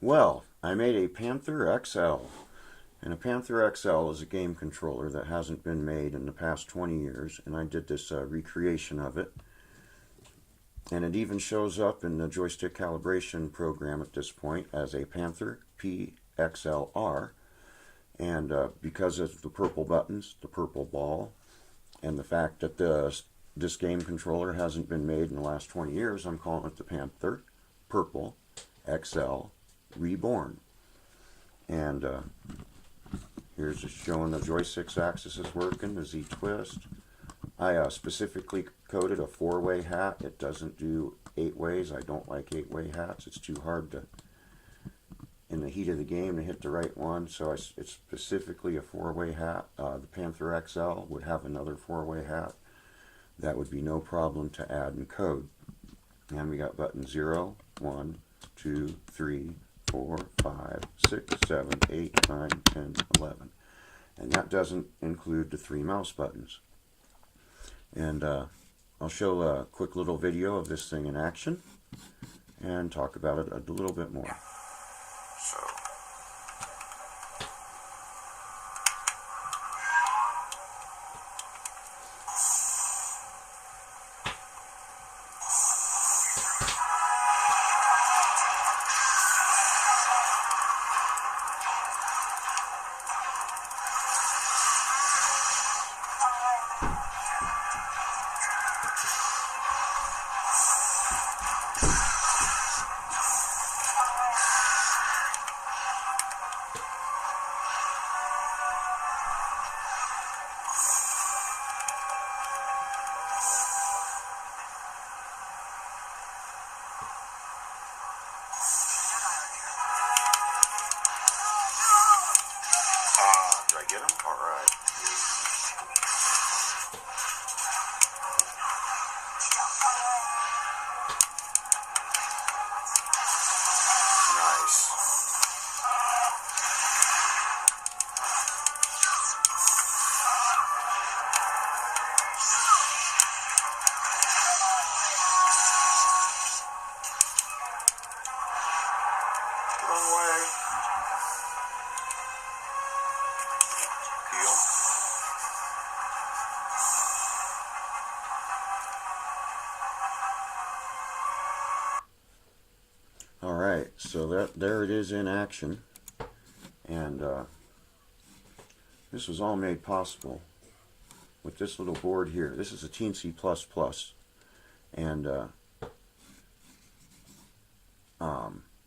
Well, I made a PantherXL, and a PantherXL is a game controller that hasn't been made in the past 20 years, and I did this recreation of it. And it even shows up in the joystick calibration program at this point as a Panther PXLR. And because of the purple buttons, the purple ball, and the fact that this game controller hasn't been made in the last 20 years, I'm calling it the Panther Purple XL Reborn. And here's just showing the joystick's axis is working, the Z twist. I specifically coded a 4-way hat. It doesn't do 8 ways. I don't like 8-way hats. It's too hard to, in the heat of the game, to hit the right one. So it's specifically a 4-way hat. The PantherXL would have another 4-way hat. That would be no problem to add and code. And we got buttons 0, 1, 2, 3, 4, 5, 6, 7, 8, 9, 10, 11. And that doesn't include the 3 mouse buttons. And I'll show a quick little video of this thing in action and talk about it a little bit more. Did I get him? All right. Nice. Wrong way. Heel. All right, so there it is in action, and this was all made possible with this little board here. This is a Teensy and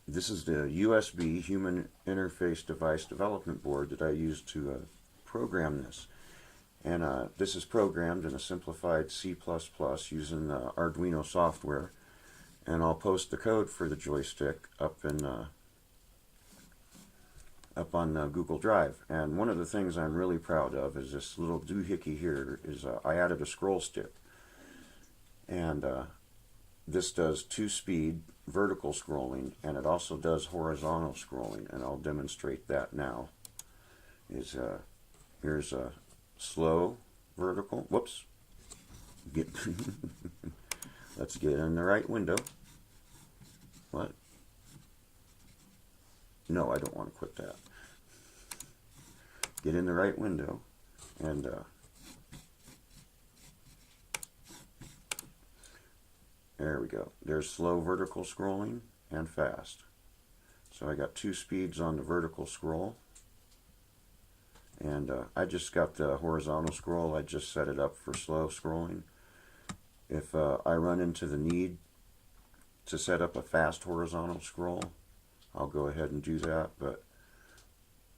this is the USB Human Interface Device Development Board that I used to program this. And this is programmed in a simplified C++ using Arduino software. And I'll post the code for the joystick up on Google Drive. And one of the things I'm really proud of is this little doohickey here. I added a scroll stick, and this does 2-speed vertical scrolling, and it also does horizontal scrolling, and I'll demonstrate that now. Here's a slow vertical. Whoops. Let's get in the right window. What? No, I don't want to quit that. Get in the right window, and there we go. There's slow vertical scrolling and fast. So I got 2 speeds on the vertical scroll, and I just got the horizontal scroll. I just set it up for slow scrolling. If I run into the need to set up a fast horizontal scroll, I'll go ahead and do that, but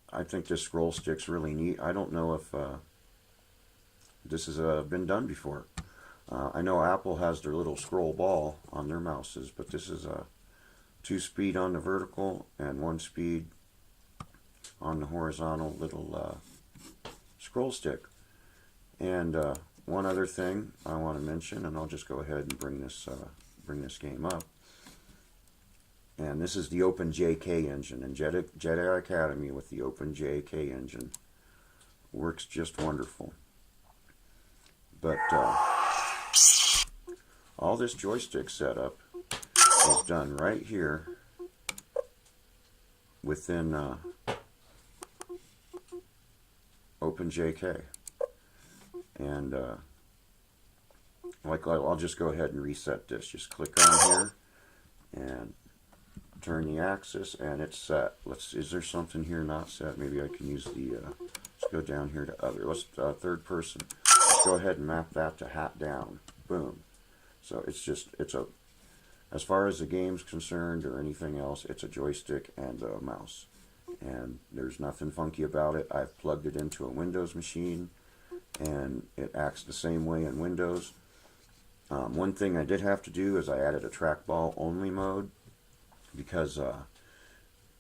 I think this scroll stick's really neat. I don't know if this has been done before. I know Apple has their little scroll ball on their mouses, but this is a 2-speed on the vertical and 1 speed on the horizontal little scroll stick. And one other thing I want to mention, and I'll just go ahead and bring this game up. And this is the OpenJK engine, and Jedi Academy with the OpenJK engine works just wonderful. But all this joystick setup is done right here within OpenJK. And like I'll just go ahead and reset this. Just click on here and turn the axis, and it's set. Is there something here not set? Maybe I can use the, let's go down here to other. Let's, third person. Let's go ahead and map that to hat down. Boom. So as far as the game's concerned or anything else, it's a joystick and a mouse. And there's nothing funky about it. I've plugged it into a Windows machine, and it acts the same way in Windows. One thing I did have to do is I added a trackball only mode, because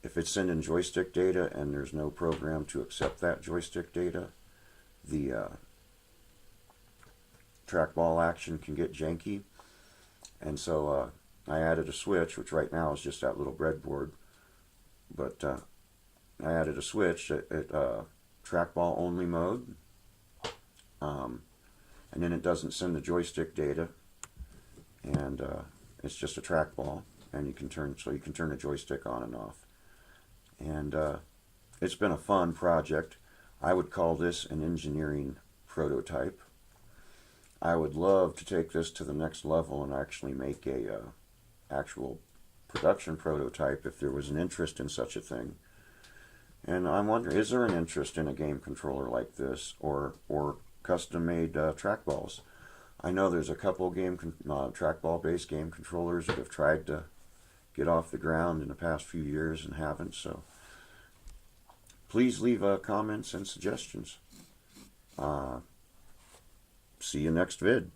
if it's sending joystick data and there's no program to accept that joystick data, the trackball action can get janky. And so I added a switch, which right now is just that little breadboard, but I added a switch at trackball only mode, and then it doesn't send the joystick data, and it's just a trackball. And you can turn a joystick on and off. And it's been a fun project. I would call this an engineering prototype. I would love to take this to the next level and actually make a actual production prototype if there was an interest in such a thing. And I'm wondering, is there an interest in a game controller like this, or custom-made trackballs? I know there's a couple trackball-based game controllers that have tried to get off the ground in the past few years and haven't, so please leave comments and suggestions. See you next vid.